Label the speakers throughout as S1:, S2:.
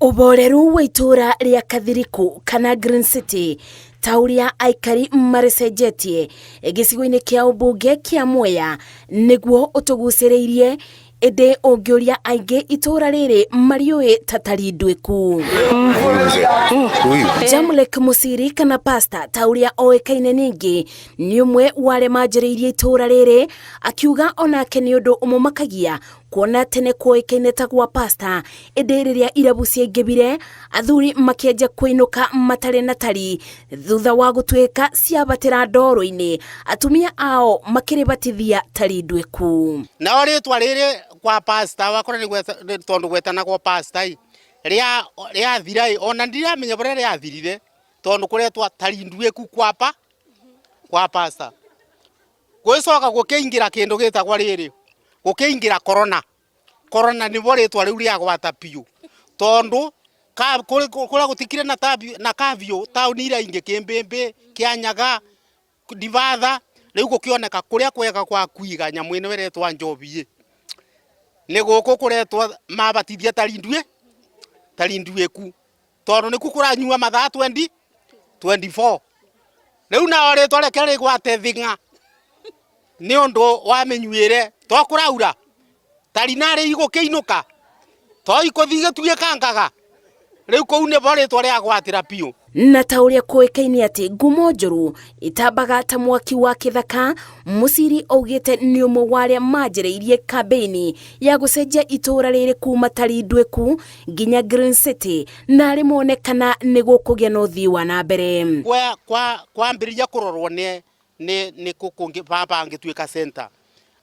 S1: Uboreru wa itura ria Kathiriku kana Green City tauria aikari marecenjetie gicigo-ini kia ubunge kia Mwea niguo utuguciriirie ende ongiuria aingi itura riri mariui tatari ndwiku. Jamlek Musiri kana Pasta tauria oekaine ningi ni umwe wale majiriirie itura riri akiuga onake ni undu umumakagia kuona tene kuoekaine ta gwa Pasta ende riria irabu ciaingibire athuri makienja kuinuka matare na tari thutha wa gutuika ciabatira ndoro-ini atumia ao makiribatithia tari ndwiku.
S2: Na ritwa riri kwa Pasta wakora ni tondu gwetana kwa Pasta ria thira ona ndiramenya bore ria thirire tondu kuretwa tari ndwiku kwa Pasta gwicoka gukiingira kindu gitagwa riri gukiingira corona ni boretwa riu ria gwata piu tondu kura gutikire na kavio tauni ira ingi Kimbimbi Kianyaga Divatha riu gukioneka kuria kwega kwa kuiga nyamu ino iretwa Njobi ni guku kuretwa mabatithia tari ndwiku tondu niku kuranyua mathaa 24 riu na oretwa rekere gwate thinga ni undu wa menyuire to kuraura tari nari igukiinuka to ikuthige tuikangaga riu kou ne boretwa ria gwatira piu.
S1: Na tauria kuoekaine ati ngumo njuru itambaga ta mwaki wa kithaka. Musiri augite ni umwe waria majiriirie kambeni ya gucenjia itura riri kuma tari ndwiku nginya Green City na rimonekana ni gukugia na uthii wa na mbere
S2: kwambiriria kurorwo ni kukungi baba angituika center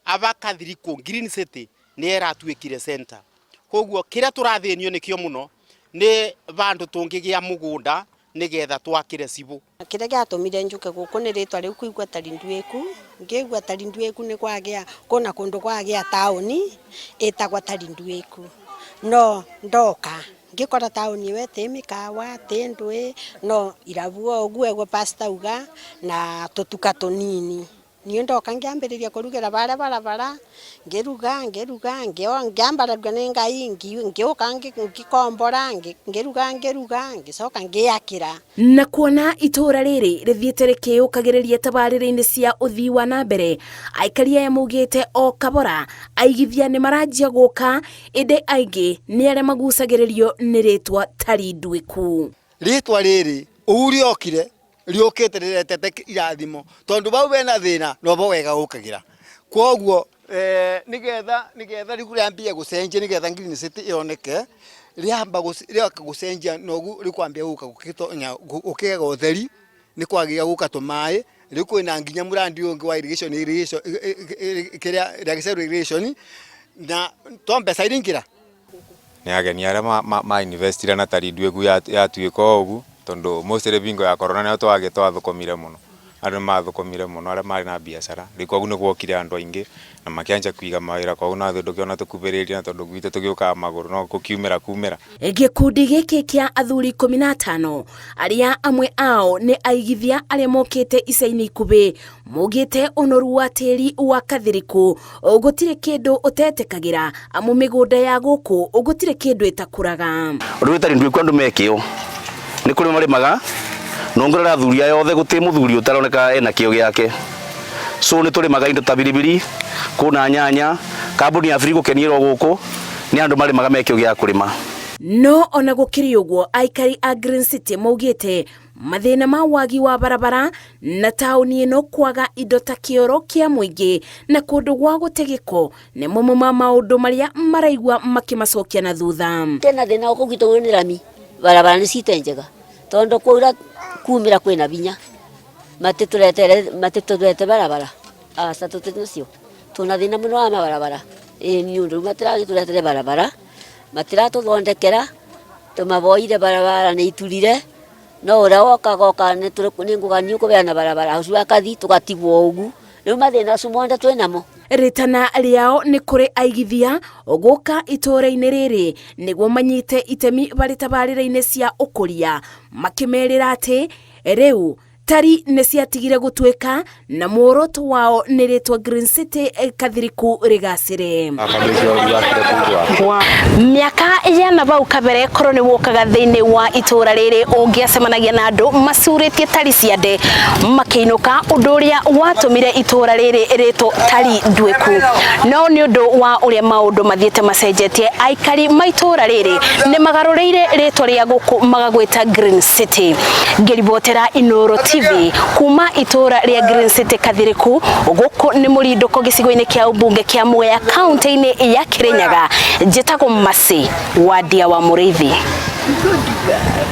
S2: aba Kathiriku Green City ni eratuikire center koguo kiria turathinio nikio muno ni bandu tungigia mugunda nigetha twakire cibu
S3: kiria giatumire njuke guku ni ritwa riu kuigua tari ndwiku ngigua tari ndwiku ni kwagia kuna kundu kwagia tauni itagwa tari ndwiku no ndoka ngikora tauni iwe timikawa tindwi no irabu oguo Pasta uga na tutuka tunini ni ndoka ngiambiriria kurugira barabara ngiruga ngiambaraga ni ngai ngiuka ngikombora ngiruga ngicoka ngiakira.
S1: Na kuona itura riri rithiite rikiukagiriria tabarira-ini cia uthii wa na mbere aikari aya mugite o kabora aigithia ni maranjia guka inde aingi ni aria magucagiririo ni ritwa tari ndwiku.
S4: Ritwa riri uriokire riokete riretete irathimo tondu bau bena thina no bo wega gukagira kwoguo nigetha rikuambia gucenjia nigetha Green City ioneke riamba gucenjia nogu rikwambia guka gukitonya gukega utheri ni kwagia guka tumai riku ina nginya murandi ungi wa irrigation kiria register irrigation na tombe sairingira
S5: ni ageni aria ma investira na tari ndwiku ya tuika ogu tondu mostly bingo ya corona ni twage twathukomire muno andu mathukomire muno aria mari na biashara riko guno gwokire andu aingi na makianja kuiga mawira kwa una thundu kiona tukubiriria na tondu gwite tugiuka maguru no kumira
S1: gikundi giki kia athuri 15 aria amwe ao ni aigithia aria mokite icaini ikubi mugite unoru wa tiri wa Kathiriku gutire kindu utetekagira amu migunda ya guku gutire kindu itakuraga
S6: rutari ndwiku andu mekio ni kuri marimaga nongorera thuria yothe guti muthuri utaroneka ena kio giake so ni turi maga indo ta biribiri kuna nyanya kambuni ya Afrika keniro guku ni andu marimaga mekio gia kurima
S1: no ona gukiri uguo aikari a Green City maugite mathina ma wagi wa barabara na tauni ino kwaga indo ta kioro kia muingi na kundu gwa gutegeko ni momo ma maundu maria maraigwa makimacokia na thutha
S7: tena thina ukugitwo ni rami barabara ni citenjega tondu kuura kumira kwina binya matitulete barabara satutinacio tuna thina muno wa barabara ni undu matiragituletera barabara matiratuthondekera tumaboire barabara ni iturire no ura woka ni ngugani ukubeana barabara ucu akathi tugatigwo ugu riu mathina cumonde twinamo.
S1: Ritana riao ni kuri aigithia oguka itura-ini riri niguo manyite itemi bari tabarira-ini cia ukuria makimerira ati riu Tari niciatigire gutweka na muoroto wao nĩ rĩtwa Green City Kathiriku rigacire.
S8: Miaka ya nabau kabere korwo nĩ wokaga thĩinĩ wa itura rĩrĩ ũngĩacemanagia na andũ macurĩtie tari ciande makĩinũka ũndũ ũrĩa watũmire itura rĩrĩ rĩtwo tari ndweku. No nĩ ũndũ wa ũrĩa maũndũ mathiĩte macenjetie, aikari maitura rĩrĩ nĩ magarũrĩire rĩtwa rĩa gũkũ magagwĩta Green City. Ngĩribotera Inooro TV kuma itura rĩa Green City Kathiriku gũkũ nĩ mũrindũko gĩcigo-inĩ kĩa ũmbunge kĩa Mwea kaunti-inĩ ya Kirinyaga. Njĩtagwo Masi wa Ndia wa Mũrĩithi.